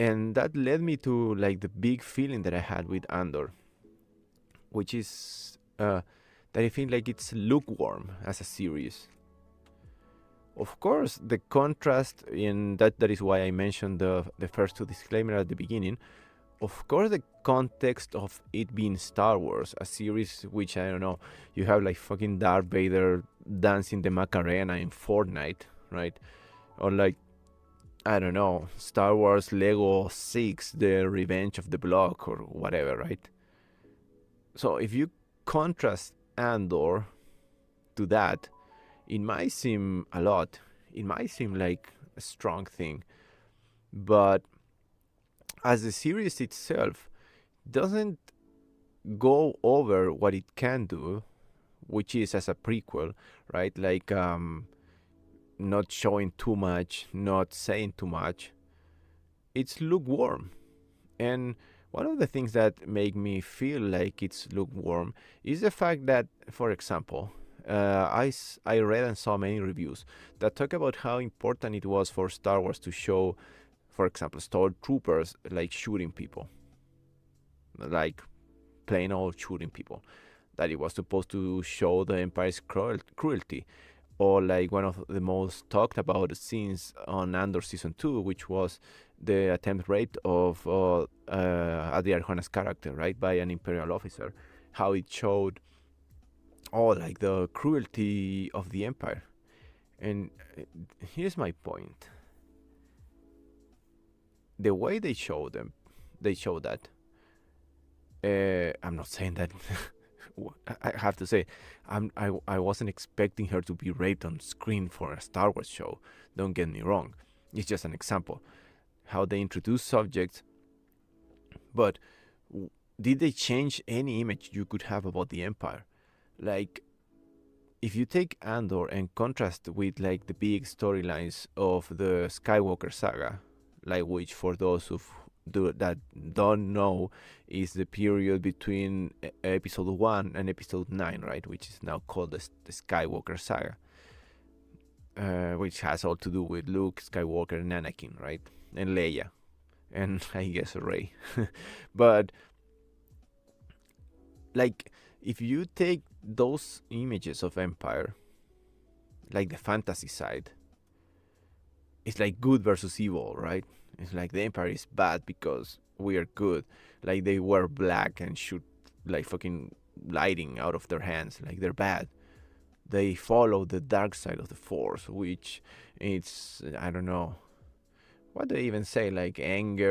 And that led me to like the big feeling that I had with Andor, which is that I think like it's lukewarm as a series. Of course, the contrast in that is why I mentioned the first two disclaimer at the beginning. Of course, the context of it being Star Wars, a series which I don't know, you have like fucking Darth Vader dancing the Macarena in Fortnite, right? Or like I don't know, Star Wars Lego 6, The Revenge of the Block or whatever, right? So if you contrast Andor to that, it might seem a lot. It might seem like a strong thing, but as the series itself doesn't go over what it can do, which is as a prequel, right? Like not showing too much, not saying too much. It's lukewarm. And one of the things that make me feel like it's lukewarm is the fact that, for example, I read and saw many reviews that talk about how important it was for Star Wars to show, for example, stormtroopers like shooting people, like plain old shooting people. That it was supposed to show the Empire's cruelty, or like one of the most talked about scenes on Andor season 2, which was the attempt rape of Adi Arjona's character, right, by an Imperial officer. How it showed all like the cruelty of the Empire. And here's my point: the way they show that. I'm not saying that. I have to say, I wasn't expecting her to be raped on screen for a Star Wars show. Don't get me wrong. It's just an example. How they introduce subjects, but did they change any image you could have about the Empire? Like, if you take Andor and contrast with like the big storylines of the Skywalker saga, like which for those that don't know is the period between episode 1 and episode 9, right, which is now called the Skywalker saga, which has all to do with Luke Skywalker and Anakin, right, and Leia, and I guess Rey. But like if you take those images of Empire, like the fantasy side, it's like good versus evil, right? It's like the Empire is bad because we are good. Like they wear black and shoot like fucking lighting out of their hands. Like they're bad. They follow the dark side of the Force, which it's I don't know what do they even say, like anger